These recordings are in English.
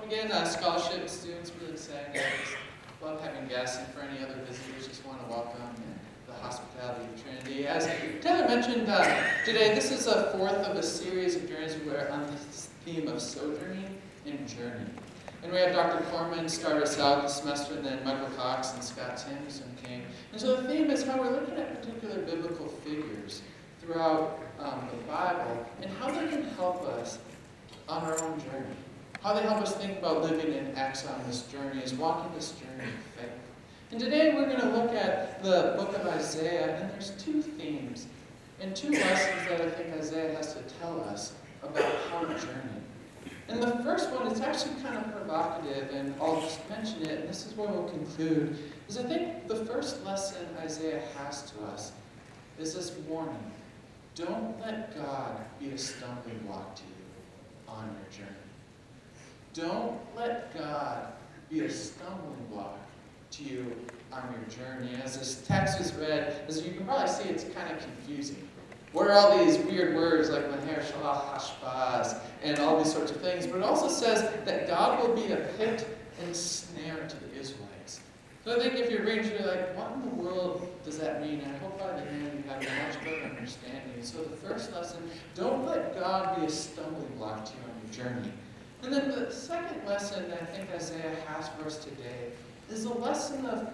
again, scholarship students, really excited. I just love having guests, and for any other visitors, just want to welcome the hospitality of Trinity. As Taylor mentioned today, this is a fourth of a series of journeys where on this theme of sojourning and journey. And we had Dr. Corman start us out this semester, and then Michael Cox and Scott Samuelson came. And so the theme is how we're looking at particular biblical figures throughout the Bible and how they can help us on our own journey. How they help us think about living in exile on this journey, is walking this journey of faith. And today we're going to look at the book of Isaiah, and there's two themes and two lessons that I think Isaiah has to tell us about how to journey. And the first one is actually kind of provocative, and I'll just mention it, and this is where we'll conclude, is I think the first lesson Isaiah has to us is this warning. Don't let God be a stumbling block to you on your journey. Don't let God be a stumbling block to you on your journey. As this text is read, as you can probably see, it's kind of confusing. What are all these weird words like Maher Shalah Hashbaz and all these sorts of things? But it also says that God will be a pit and snare to the Israelites. So I think if you're reading, you're like, what in the world does that mean? And I hope by the end you have a much better understanding. So the first lesson, don't let God be a stumbling block to you on your journey. And then the second lesson that I think Isaiah has for us today is a lesson of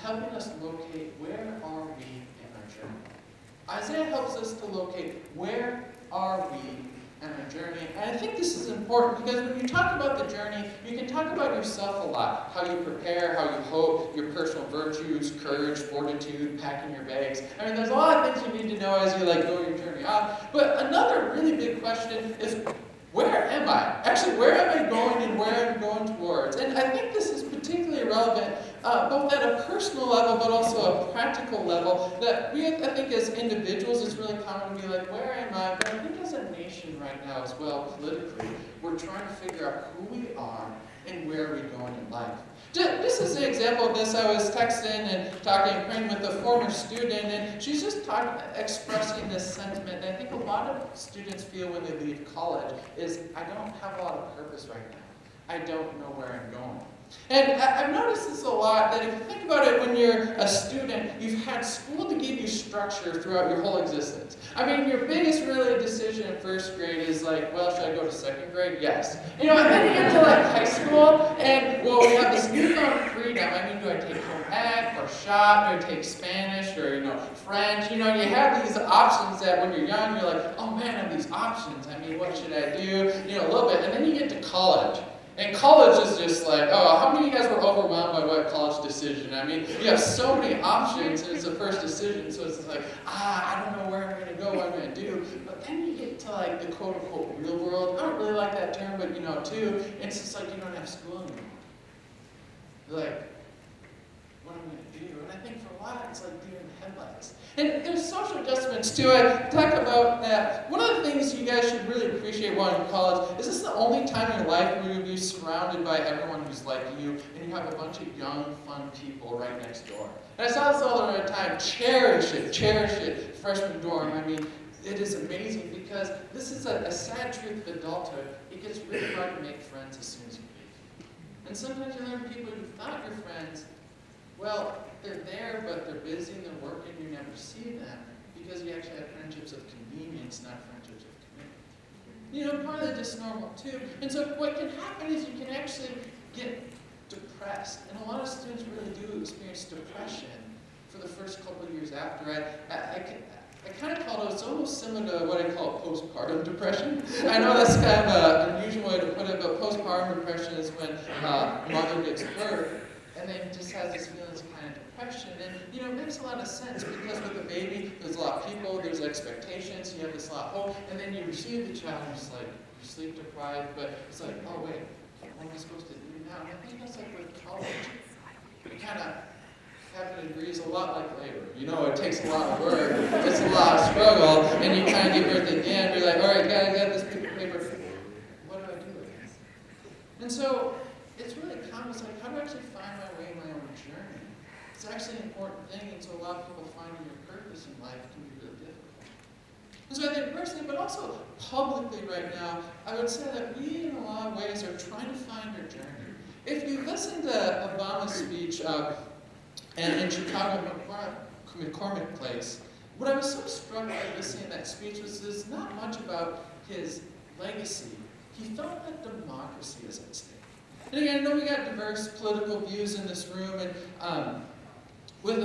helping us locate where are we in our journey. Isaiah helps us to locate where are we in our journey. And I think this is important because when you talk about the journey, you can talk about yourself a lot. How you prepare, how you hope, your personal virtues, courage, fortitude, packing your bags. I mean, there's a lot of things you need to know as you go your journey off. But another really big question is, where am I? Actually, where am I going and where I'm going towards? And I think this is particularly relevant both at a personal level but also a practical level, that we, I think as individuals, it's really common to be like, where am I? But I think as a nation right now as well, politically, we're trying to figure out who we are and where we're going in life. Just as an example of this, I was texting and talking and praying with a former student, and she's just expressing this sentiment that I think a lot of students feel when they leave college is, I don't have a lot of purpose right now. I don't know where I'm going. And I've noticed this a lot, that if you think about it when you're a student, you've had school to give you structure throughout your whole existence. I mean, your biggest really decision in first grade is like, well, should I go to second grade? Yes. And then you get to high school, and well, we have this newfound freedom. I mean, do I take home ec or shop? Do I take Spanish or, French? You have these options that when you're young, you're like, oh man, I have these options. I mean, what should I do? A little bit. And then you get to college. And college is just like, oh, how many of you guys were overwhelmed by what college decision? I mean, you have so many options, and it's the first decision, so it's like, I don't know where I'm going to go, what I'm going to do. But then you get to the quote-unquote real world. I don't really like that term, but too, it's just like you don't have school anymore. You're like, what am I going to do? And I think for a while, it's like deer in the headlights. And there's social adjustments too. I talk about that. One of the things you guys should really appreciate while in college is this is the only time in your life where you'll be surrounded by everyone who's like you, and you have a bunch of young, fun people right next door. And I saw this all the time. Cherish it. Freshman dorm. I mean, it is amazing because this is a sad truth of adulthood. It gets really hard to make friends as soon as you leave. And sometimes you learn people who thought you're friends, well, they're there, but they're busy and they're working, you never see them because you actually have friendships of convenience, not friendships of commitment. Partly just normal too. And so what can happen is you can actually get depressed. And a lot of students really do experience depression for the first couple of years after. I kind of call it, it's almost similar to what I call postpartum depression. I know that's kind of an unusual way to put it, but postpartum depression is when mother gets birth and then just has this feeling of kind of depression. And, it makes a lot of sense because with a baby, there's a lot of people, there's expectations, you have this lot of hope, and then you receive the child, and it's like, you're sleep deprived, but it's like, oh wait, what am I supposed to do now? And I think that's like with college. We kind of have degrees a lot like labor. It takes a lot of work, it's a lot of struggle, and you kind of give birth at the end, you're like, all right, gotta get this piece of paper. What do I do with this? And so, it's really common. It's like, how do I actually find my way in my own journey? It's actually an important thing, and so a lot of people finding your purpose in life can be really difficult. And so I think personally, but also publicly right now, I would say that we in a lot of ways are trying to find our journey. If you listen to Obama's speech in Chicago McCormick Place, what I was so struck by listening to that speech was there's not much about his legacy. He felt that democracy is at stake. And again, I know we got diverse political views in this room, and with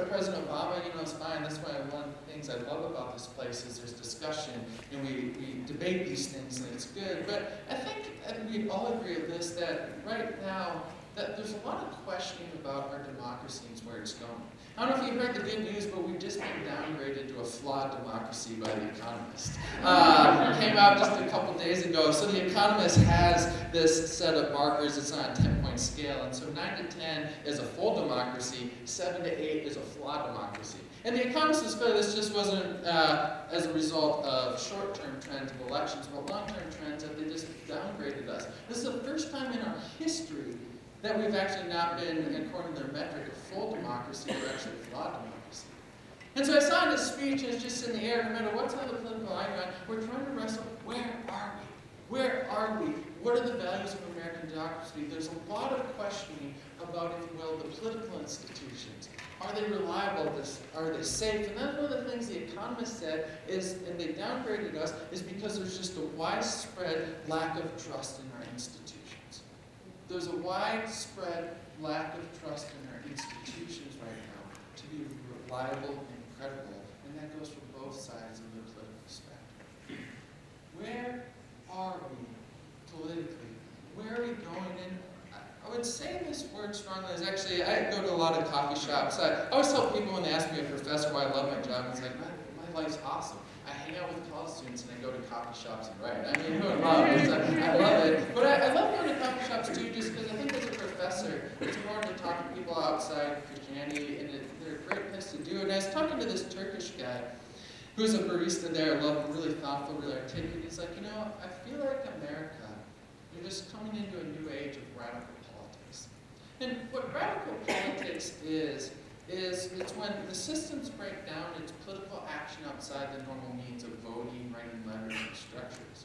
President Obama, it's fine. That's why one of the things I love about this place is there's discussion, and we debate these things, and it's good. But I think we'd all agree with this, that right now, that there's a lot of questioning about our democracy and where it's going. I don't know if you heard the good news, but we've just been downgraded to a flawed democracy by The Economist. Came out just a couple days ago. So The Economist has this set of markers. It's on a 10-point scale. And so 9 to 10 is a full democracy. 7 to 8 is a flawed democracy. And The Economist is clear this just wasn't as a result of short-term trends of elections, but long-term trends that they just downgraded us. This is the first time in our history that we've actually not been, according to their metric, a full democracy, we're actually a flawed democracy. And so I saw in his speech, and it's just in the air, no matter what's on the political icon, we're trying to wrestle, where are we? Where are we? What are the values of American democracy? There's a lot of questioning about, if you will, the political institutions. Are they reliable? Are they safe? And that's one of the things The Economist said is, and they downgraded us, is because there's just a widespread lack of trust in our institutions. There's a widespread lack of trust in our institutions right now to be reliable and credible, and that goes for both sides of the political spectrum. Where are we politically? Where are we going? And I would say this word strongly is actually, I go to a lot of coffee shops. I always tell people when they ask me a professor why I love my job, it's like, my life's awesome. I hang out with college students and I go to coffee shops and write. I mean, who would love it? I love it. But I love going to coffee shops too, just because I think as a professor, it's important to talk to people outside Christianity, and they're a great place to do it. And I was talking to this Turkish guy who's a barista there, I love him, really thoughtful, really articulate. He's like, I feel like America, you're just coming into a new age of radical politics. And what radical politics is it's when the systems break down, it's political action outside the normal means of voting, writing letters, and structures.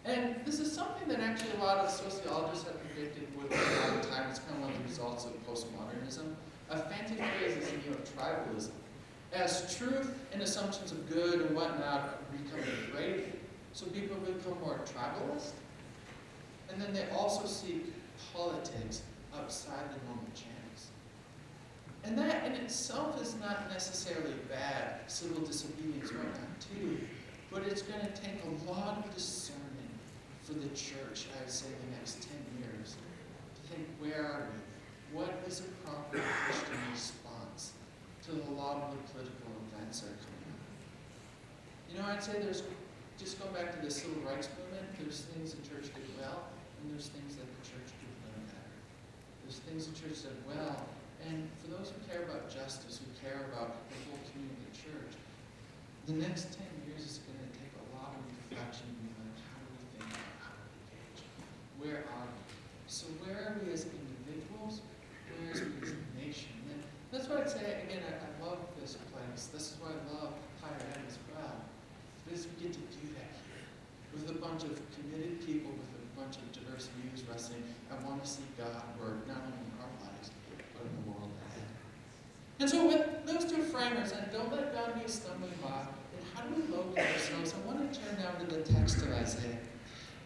And this is something that actually a lot of sociologists have predicted would take a long time. It's kind of one of the results of postmodernism. A fancy phrase is neo-tribalism. As truth and assumptions of good and whatnot become degraded, so people become more tribalist, and then they also seek politics outside the normal channels. And that in itself is not necessarily bad. Civil disobedience might not too, but it's going to take a lot of discernment for the church, I would say, the next 10 years, to think, where are we? What is a proper Christian response to a lot of the political events that are coming up? I'd say there's, just going back to the civil rights movement, there's things the church did well, and there's things that the church did better. There's things the church did well, and for those who care about justice, who care about the whole community of the church, the next 10 years is going to take a lot of reflection and be like, how do we think about how we engage? Where are we? So where are we as individuals? Where are we as a nation? And that's why I'd say, again, I love this place. This is why I love higher ed as well. Because we get to do that here. With a bunch of committed people, with a bunch of diverse views wrestling, I want to see God work not only in our lives, but in the world ahead. And so with those two framers, and don't let God be a stumbling block, and how do we locate ourselves? I want to turn down to the text of Isaiah.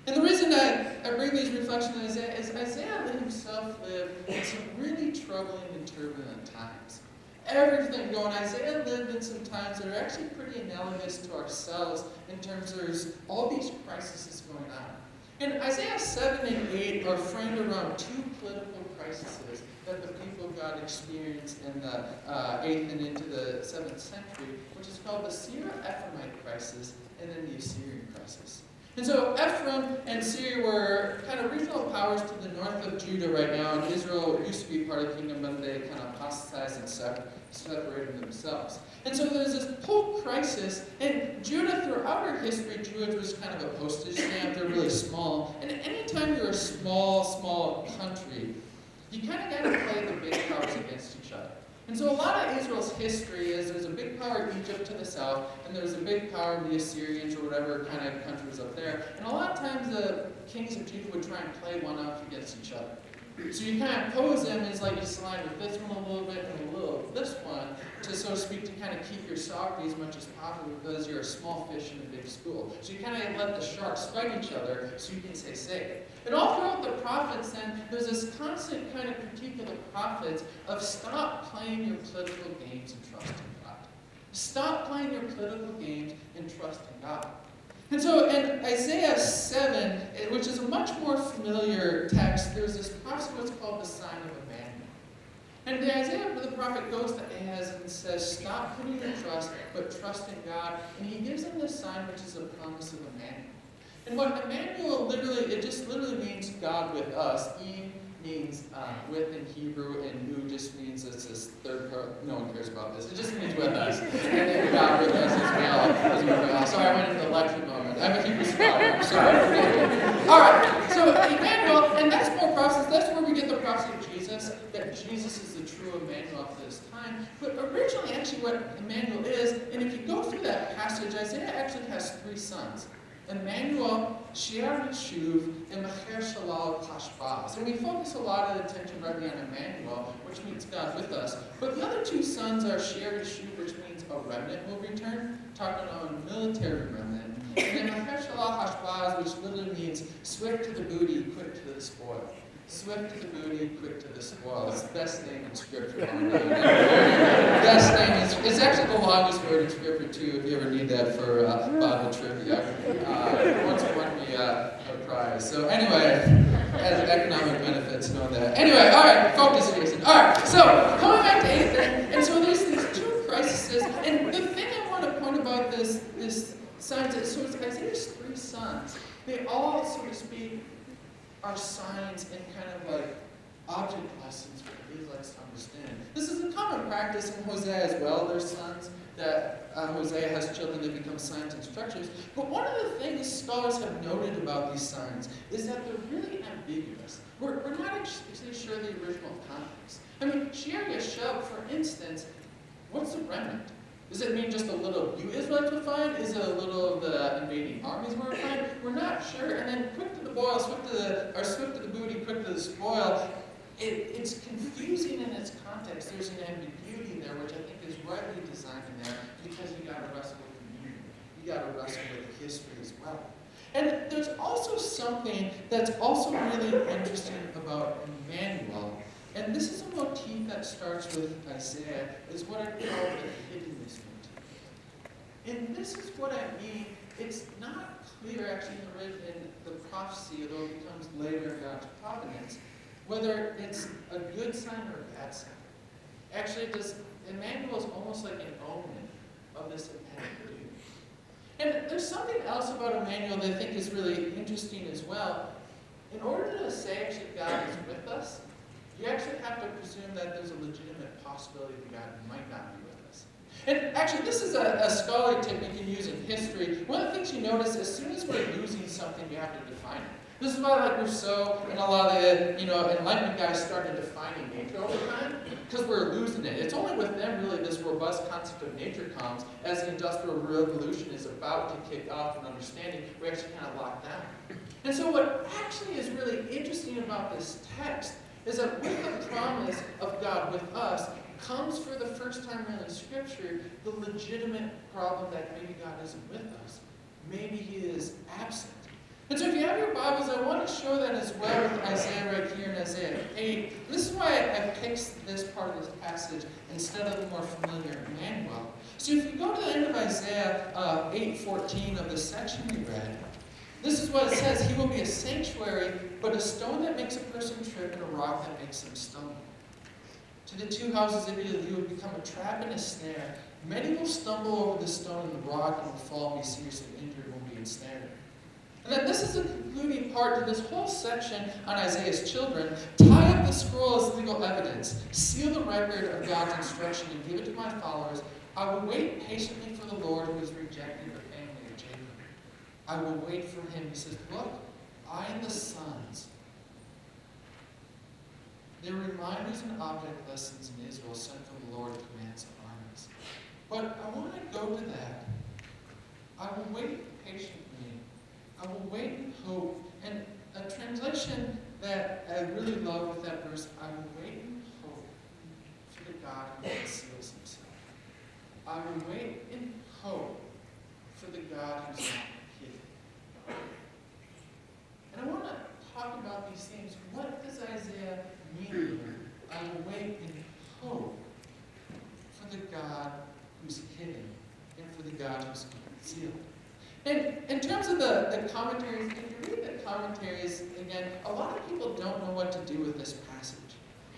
And the reason I bring these reflections on Isaiah is Isaiah himself lived in some really troubling and turbulent times. Everything going. Isaiah lived in some times that are actually pretty analogous to ourselves in terms of there's all these crises going on. And Isaiah 7 and 8 are framed around two political crises that the people of God experienced in the 8th and into the 7th century, which is called the Syro-Ephraimite crisis and then the Assyrian crisis. And so Ephraim and Syria were kind of regional powers to the north of Judah right now, and Israel used to be part of the kingdom, but they kind of apostatized and separated themselves. And so there's this whole crisis, and Judah, throughout our history, Judah was kind of a postage stamp. They're really small. And anytime you're a small country, you kind of got to play the big powers against each other. And so a lot of Israel's history is there's a big power of Egypt to the south, and there's a big power of the Assyrians or whatever kind of countries up there. And a lot of times the kings of Judah would try and play one off against each other. So you kind of pose them as like you slide with this one a little bit and a little of this one to, so to speak, to kind of keep your sovereignty as much as possible because you're a small fish in a big school. So you kind of let the sharks fight each other so you can stay safe. And all throughout the prophets then, there's this constant kind of critique of the prophets of stop playing your political games and trust in God. Stop playing your political games and trust in God. And so in Isaiah 7, which is a much more familiar text, there's this prophecy what's called the sign of Emmanuel. And the Isaiah, the prophet, goes to Ahaz and says, stop putting your trust, but trust in God. And he gives him this sign, which is a promise of Emmanuel. And what Emmanuel it just literally means God with us. Means with in Hebrew, and who just means it's this third part. No one cares about this. It just means with us. And then God with us as well. Sorry, I went into the lecture moment. I'm a Hebrew scholar. I'm sorry. All right. So Emmanuel, and that's more prophecy. That's where we get the prophecy of Jesus, that Jesus is the true Emmanuel for this time. But originally, actually, what Emmanuel is, and if you go through that passage, Isaiah actually has 3 sons. Emmanuel, Shear Yeshuv, and Mecher Shalal Hashbaz. And we focus a lot of attention right now on Emmanuel, which means God with us. But the other 2 sons are Shear Yeshuv, which means a remnant will return, talking about a military remnant. And then Mecher Shalal Hashbaz, which literally means swift to the booty, quick to the spoil. Swift to the booty, quick to the spoil. It's the best name in Scripture. Best name. It's actually the longest word in Scripture, too, if you ever need that for Bible trivia. Once won me a prize. So anyway, has economic benefits, know that. Anyway, all right, focus, Jason. All right, so coming back to 8th, and so there's these 2 crises, and the thing I want to point about this signs is, so it's Isaiah's 3 sons. They all, so to speak, are signs and kind of like object lessons for the Israelites to understand. This is a common practice in Hosea as well. There's sons that Hosea has children that become signs and structures. But one of the things scholars have noted about these signs is that they're really ambiguous. We're not actually sure the original context. I mean, Shear Yeshuv, for instance, what's the remnant? Does it mean just a little you Israelites would find? Is it a little of the invading armies we're find? We're not sure. And then quick to the boil, swift to the booty, quick to the spoil. It's confusing in its context. There's an ambiguity there, which I think is rightly designed in there because you got to wrestle with the meaning. You got to wrestle with history as well. And there's also something that's also really interesting about Emmanuel. And this is a motif that starts with Isaiah, is what I call the hiddenness motif. And this is what I mean. It's not clear, actually, in the prophecy, although it becomes later in God's providence, whether it's a good sign or a bad sign. Actually, Emmanuel is almost like an omen of this impending doom. And there's something else about Emmanuel that I think is really interesting as well. In order to say, actually, God is with us, you actually have to presume that there's a legitimate possibility that God might not be with us. And actually, this is a scholarly tip you can use in history. One of the things you notice, as soon as we're losing something, you have to define it. This is why, like Rousseau and a lot of the, Enlightenment guys started defining nature over time, because we're losing it. It's only with them, really, this robust concept of nature comes as the Industrial Revolution is about to kick off an understanding. We actually kind of lock down. And so what actually is really interesting about this text is that with the promise of God with us comes for the first time really in Scripture the legitimate problem that maybe God isn't with us. Maybe He is absent. And so if you have your Bibles, I want to show that as well with Isaiah right here in Isaiah 8. This is why I picked this part of this passage instead of the more familiar Emmanuel. So if you go to the end of Isaiah 8:14 of the section we read, this is what it says. He will be a sanctuary, but a stone that makes a person trip and a rock that makes them stumble. To the 2 houses of Israel, he will become a trap and a snare. Many will stumble over the stone and the rock and will fall and be seriously injured and will be ensnared. And then this is the concluding part to this whole section on Isaiah's children. Tie up the scroll as legal evidence. Seal the record of God's instruction and give it to my followers. I will wait patiently for the Lord who has rejected the family of Jacob. I will wait for him. He says, look, I and the sons. They were reminders and object lessons in Israel sent from the Lord of commands and armies. But I want to go to that. I will wait patiently. I will wait in hope. And a translation that I really love with that verse, I will wait in hope for the God who conceals himself. I will wait in hope for the God who's not hidden. And I want to talk about these themes. What does Isaiah mean here? I will wait in hope for the God who's hidden and for the God who's concealed. And in terms of the commentaries, if you read the commentaries, again, a lot of people don't know what to do with this passage.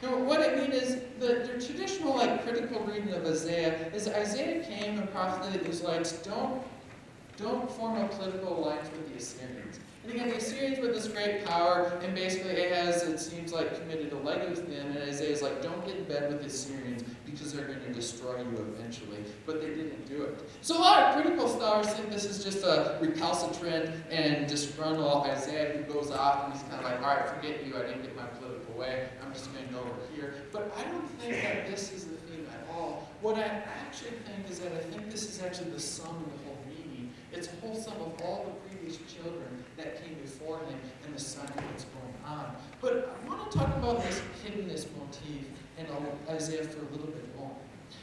What I mean is, the traditional critical reading of Isaiah is Isaiah came and prophesied the Israelites, don't form a political alliance with the Assyrians. And again, the Assyrians were this great power, and basically Ahaz, it seems committed a league with them, and Isaiah's don't get in bed with the Assyrians because they're going to destroy you eventually. But they didn't do it. So a lot of critical scholars think this is just a recalcitrant and disgruntled Isaiah who goes off and he's kind of all right, forget you, I didn't get my political way, I'm just going to go over here. But I don't think that this is the theme at all. What I actually think is that I think this is actually the sum of the whole meaning. It's a whole sum of all the previous children that came before him and the son of what's going on. But I want to talk about this hiddenness motif in Isaiah for a little bit more.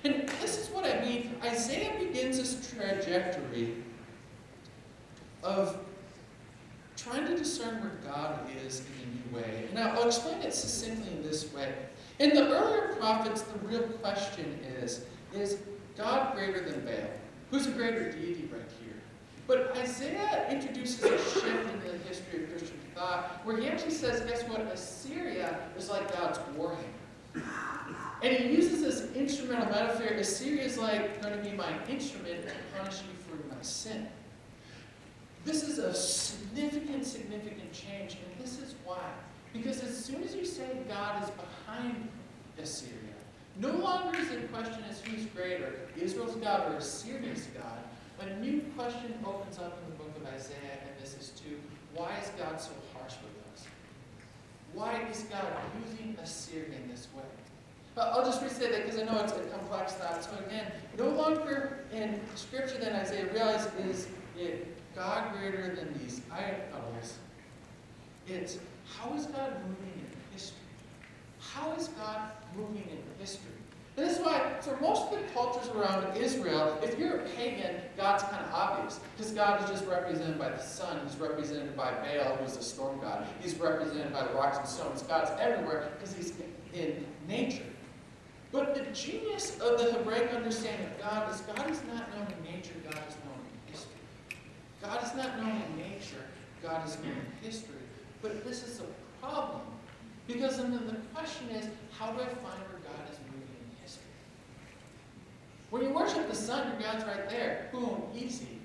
And this is what I mean. Isaiah begins this trajectory of trying to discern where God is in a new way. And I'll explain it succinctly in this way. In the earlier prophets, the real question is God greater than Baal? Who's a greater deity right here? But Isaiah introduces a shift in the history of Christian thought where he actually says, guess what? Assyria is like God's war hammer. And he uses this instrumental metaphor. Assyria is going to be my instrument to punish you for my sin. This is a significant change, and this is why. Because as soon as you say God is behind Assyria, no longer is the question as who's greater, Israel's God or Assyria's God. A new question opens up in the book of Isaiah, and this is why is God so harsh with us? Why is God using Assyria in this way? I'll just restate that because I know it's a complex thought. So again, no longer in Scripture than Isaiah realized is it God greater than these idols. It's how is God moving in history? How is God moving in history? And this is why, for most of the cultures around Israel, if you're a pagan, God's kind of obvious. Because God is just represented by the sun. He's represented by Baal, who's the storm god. He's represented by the rocks and stones. God's everywhere because he's in nature. But the genius of the Hebraic understanding of God is not known in nature, God is known in history. God is not known in nature, God is known in history. But this is a problem. Because then the question is, how do I find where God is moving in history? When you worship the sun, your God's right there. Boom, easy.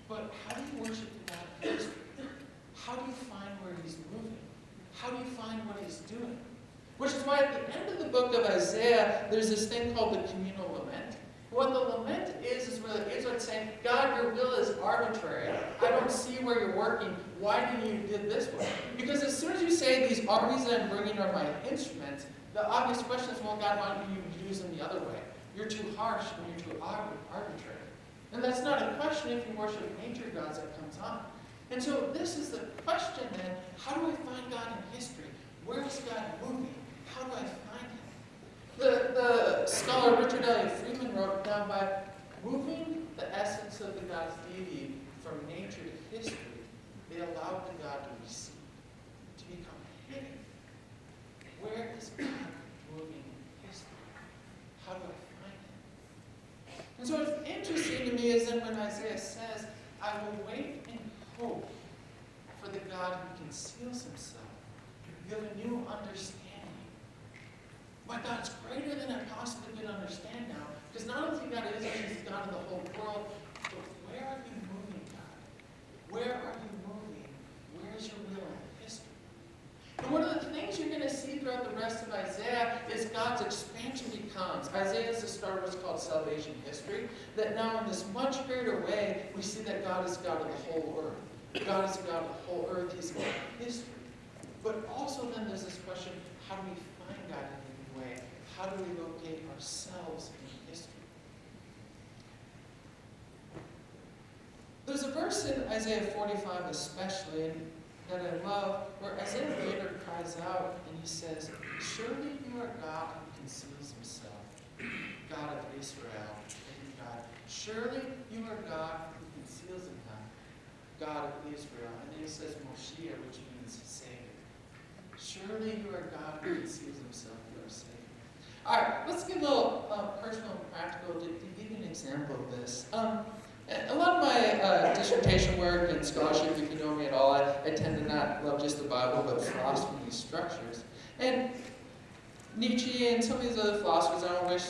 But how do you worship the God of history? How do you find where he's moving? How do you find what he's doing? Which is why at the end of the book of Isaiah, there's this thing called the communal lament. What the lament is really Israel saying, God, your will is arbitrary. I don't see where you're working. Why do you did this way? Because as soon as you say these armies that I'm bringing are my instruments, the obvious question is, well, God, why don't you use them the other way? You're too harsh and you're too arbitrary. And that's not a question if you worship nature gods that comes on. And so this is the question then, how do I find God in history? Where is God moving? How do I find him? The scholar Richard Elliott Freeman wrote down by moving the essence of the God's deity from nature to history, they allowed the God to recede, to become hidden. Where is God moving in history? How do I find him? And so what's interesting to me is that when Isaiah says, I will wait in hope for the God who conceals himself, you have a new understanding. My God's greater than I possibly could understand now. Because not only God is, he's God of the whole world, but where are you moving, God? Where are you moving? Where is your will in history? And one of the things you're going to see throughout the rest of Isaiah is God's expansion becomes. Isaiah is the start of what's called salvation history. That now in this much greater way, we see that God is God of the whole earth. God is God of the whole earth. He's God of history. But also then there's this question, how do we find God in do we locate ourselves in history? There's a verse in Isaiah 45 especially that I love, where Isaiah later cries out and he says, "Surely you are God who conceals himself, God of Israel, and God. Surely you are God who conceals himself, God of Israel." And then he says Moshiach, which means Savior. Surely you are God who conceals himself, you are Savior. All right, let's get a little personal and practical to give you an example of this. A lot of my dissertation work and scholarship, if you know me at all, I tend to not love just the Bible, but philosophy and these structures. And Nietzsche and some of these other philosophers, I don't wish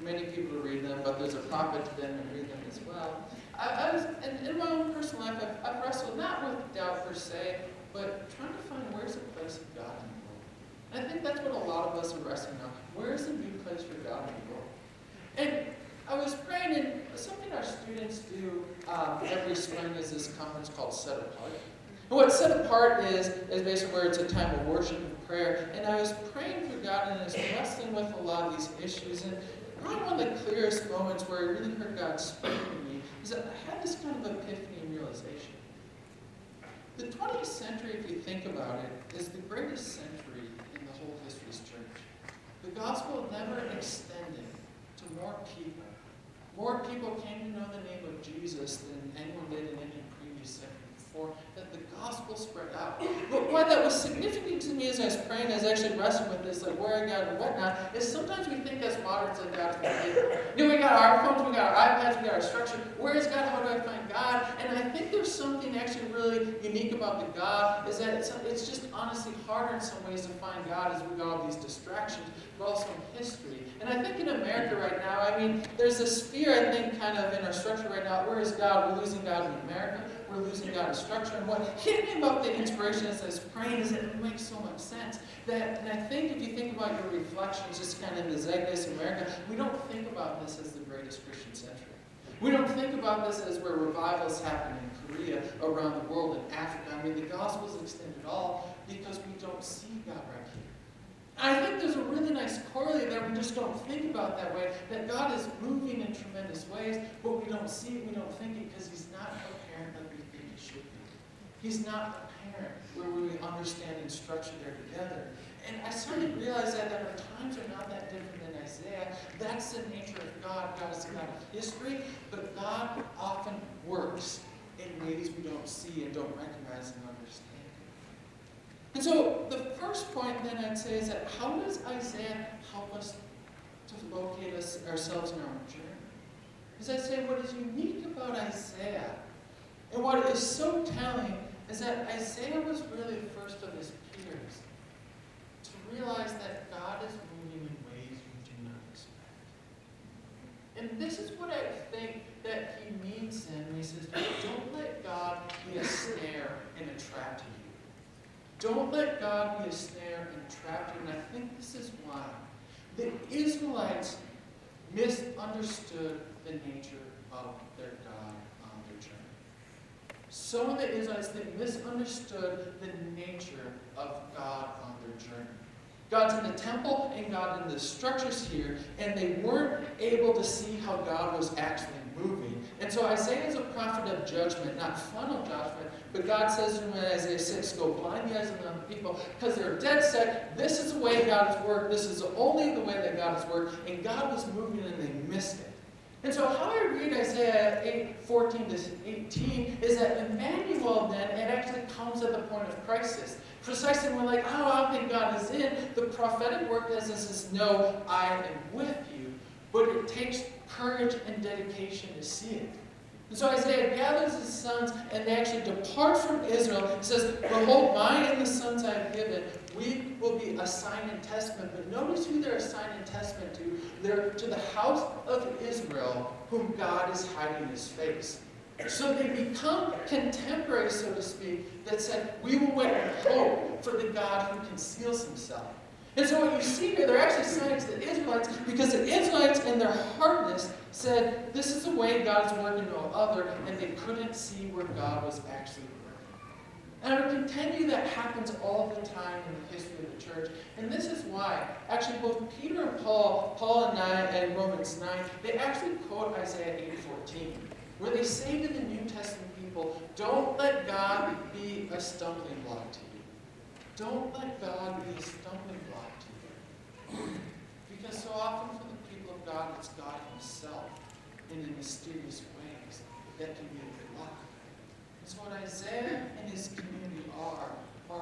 many people to read them, but there's a profit to them and read them as well. In my own personal life, I've wrestled not with doubt per se, but trying to find where's the place of God in the world. And I think that's what a lot of us are wrestling on. Where's the new place for God in the world? And I was praying, and something our students do every spring is this conference called Set Apart. And what Set Apart is basically where it's a time of worship and prayer. And I was praying for God and I was wrestling with a lot of these issues. And probably one of the clearest moments where I really heard God speak to me is that I had this kind of epiphany and realization. The 20th century, if you think about it, is the greatest century in the whole history of the church. The gospel never extended to more people. More people came to know the name of Jesus than anyone did in any previous century before, that the gospel spread out. But why that was significant to me as I was praying, I was actually wrestling with this, like where I got and whatnot, is sometimes we think as moderns that God's been hidden. You know, we got our phones, we got our iPads, we got our structure. Where is God? How do I find God? And I think there's something actually really unique about the God, is that it's just honestly harder in some ways to find God as we got all these distractions, but also in history. And I think in America right now, I mean, there's this fear, I think, kind of in our structure right now. Where is God? We're losing God in America. We're losing God in structure. And what hit me about the inspiration as I was praying is that it makes so much sense. And I think if you think about your reflections, just kind of in the zeitgeist of America, we don't think about this as the greatest Christian century. We don't think about this as where revivals happen in Korea, around the world, in Africa. I mean, the gospel's extended all because we don't see God right here. And I think there's a really nice correlate there. We just don't think about that way, that God is moving in tremendous ways, but we don't see it, we don't think it, because he's not apparent like we think he should be. He's not apparent where we understand and structure there together. And I started to realize that our times are not that different than Isaiah. That's the nature of God. God is a God of history, but God often works in ways we don't see and don't recognize and understand. And so the first point then I'd say is that how does Isaiah help us to locate ourselves in our own journey? As I say, what is unique about Isaiah and what is so telling is that Isaiah was really the first of his peers to realize that God is moving in ways we do not expect. And this is what I think that he means then when he says, don't let God be a snare and a trap to you. Don't let God be a snare and trap you. And I think this is why the Israelites misunderstood the nature of their God on their journey. Some of the Israelites, they misunderstood the nature of God on their journey. God's in the temple and God in the structures here, and they weren't able to see how God was actually moving. And so Isaiah is a prophet of judgment, not final judgment, but God says to him in Isaiah 6, go blind the eyes of the people, because they're dead set. This is the way God has worked. This is only the way that God has worked. And God was moving and they missed it. And so how I read Isaiah 8:14 to 18 is that Emmanuel then, it actually comes at the point of crisis. Precisely when we're like, oh, I don't think God is in. The prophetic work does this is, no, I am with you. But it takes courage and dedication to see it. And so Isaiah gathers his sons, and they actually depart from Israel. He says, behold, mine and the sons I have given, we will be a sign and testament. But notice who they're a sign and testament to. They're to the house of Israel, whom God is hiding his face. So they become contemporaries, so to speak, that said, we will wait and hope for the God who conceals himself. And so what you see here, they're actually signs to the Israelites, because the Israelites in their hardness said, this is the way God is working, no other, and they couldn't see where God was actually working. And I would contend you that happens all the time in the history of the church. And this is why, actually, both Peter and Paul and Romans 9, they actually quote Isaiah 8:14, where they say to the New Testament people, don't let God be a stumbling block to you. Don't let God be a stumbling block to you. Because so often for the people of God, it's God himself in mysterious ways that can be a block. And so what Isaiah and his community are a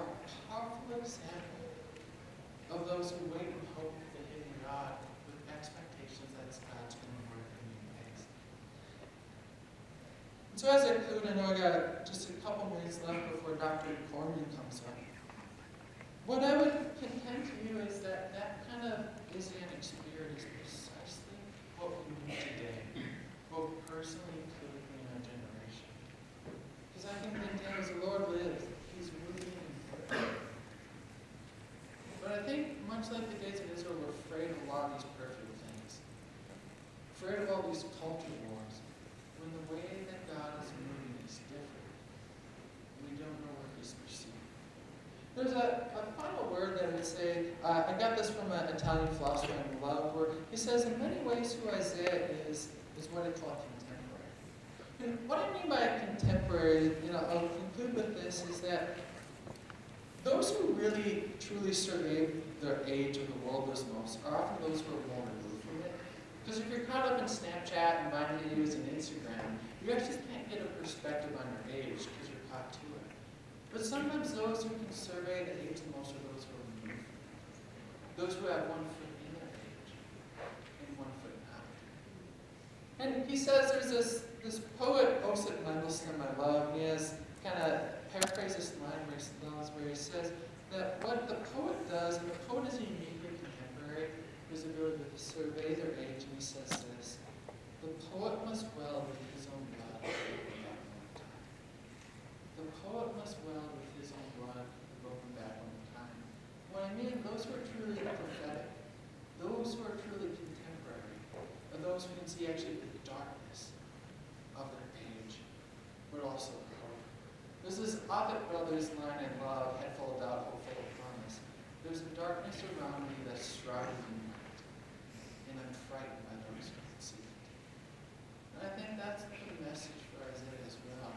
powerful example of those who wait and hope in God with expectations that God's going to work in new ways. And so as I conclude, I know I got just a couple minutes left before Dr. Corman comes up. What I would contend to you is that that kind of Messianic spirit is precisely what we need today, what we personally could in our generation. Because I think that as the Lord lives, he's moving in. But I think, much like the days of Israel, we're afraid of a lot of these peripheral things. Afraid of all these culture wars, when the way that God is moving is different. We don't know where he's pursuing. There's a final word that I would say, I got this from an Italian philosopher I love, where he says, in many ways who Isaiah is what I call contemporary. And what I mean by contemporary, I'll conclude with this, is that those who really, truly survey their age of the world as most are often those who are more removed from it. Because if you're caught up in Snapchat and Vine videos and Instagram, you actually can't get a perspective on your age because you're caught to it. But sometimes those who can survey the age the most are those who are removed. Those who have 1 foot in their age and 1 foot out. And he says there's this poet, Osip Mandelstam, I love, and he has kind of paraphrased this line where he says that what the poet does, and the poet is uniquely contemporary, is the ability to survey their age, and he says this: the poet must well with his own blood. The poet must well with his own blood, broken back on the time. What I mean, those who are truly prophetic, those who are truly contemporary, are those who can see actually the darkness of their age, but also hope. There's this Ovid Brothers line I love, head full of doubt, hope full of promise. There's a darkness around me that's shrouded in light, and I'm frightened by those who can see it. And I think that's the message for Isaiah as well.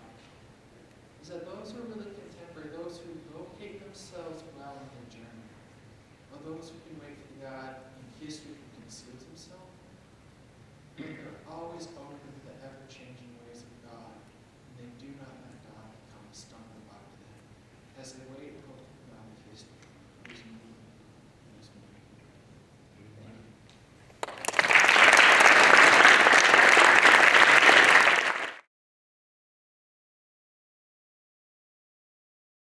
Is that those who are really contemporary, those who locate themselves well in their journey, or those who can wait for God in history who conceals himself, they're always open to the ever-changing ways of God, and they do not let God become a stumbling block to them as they wait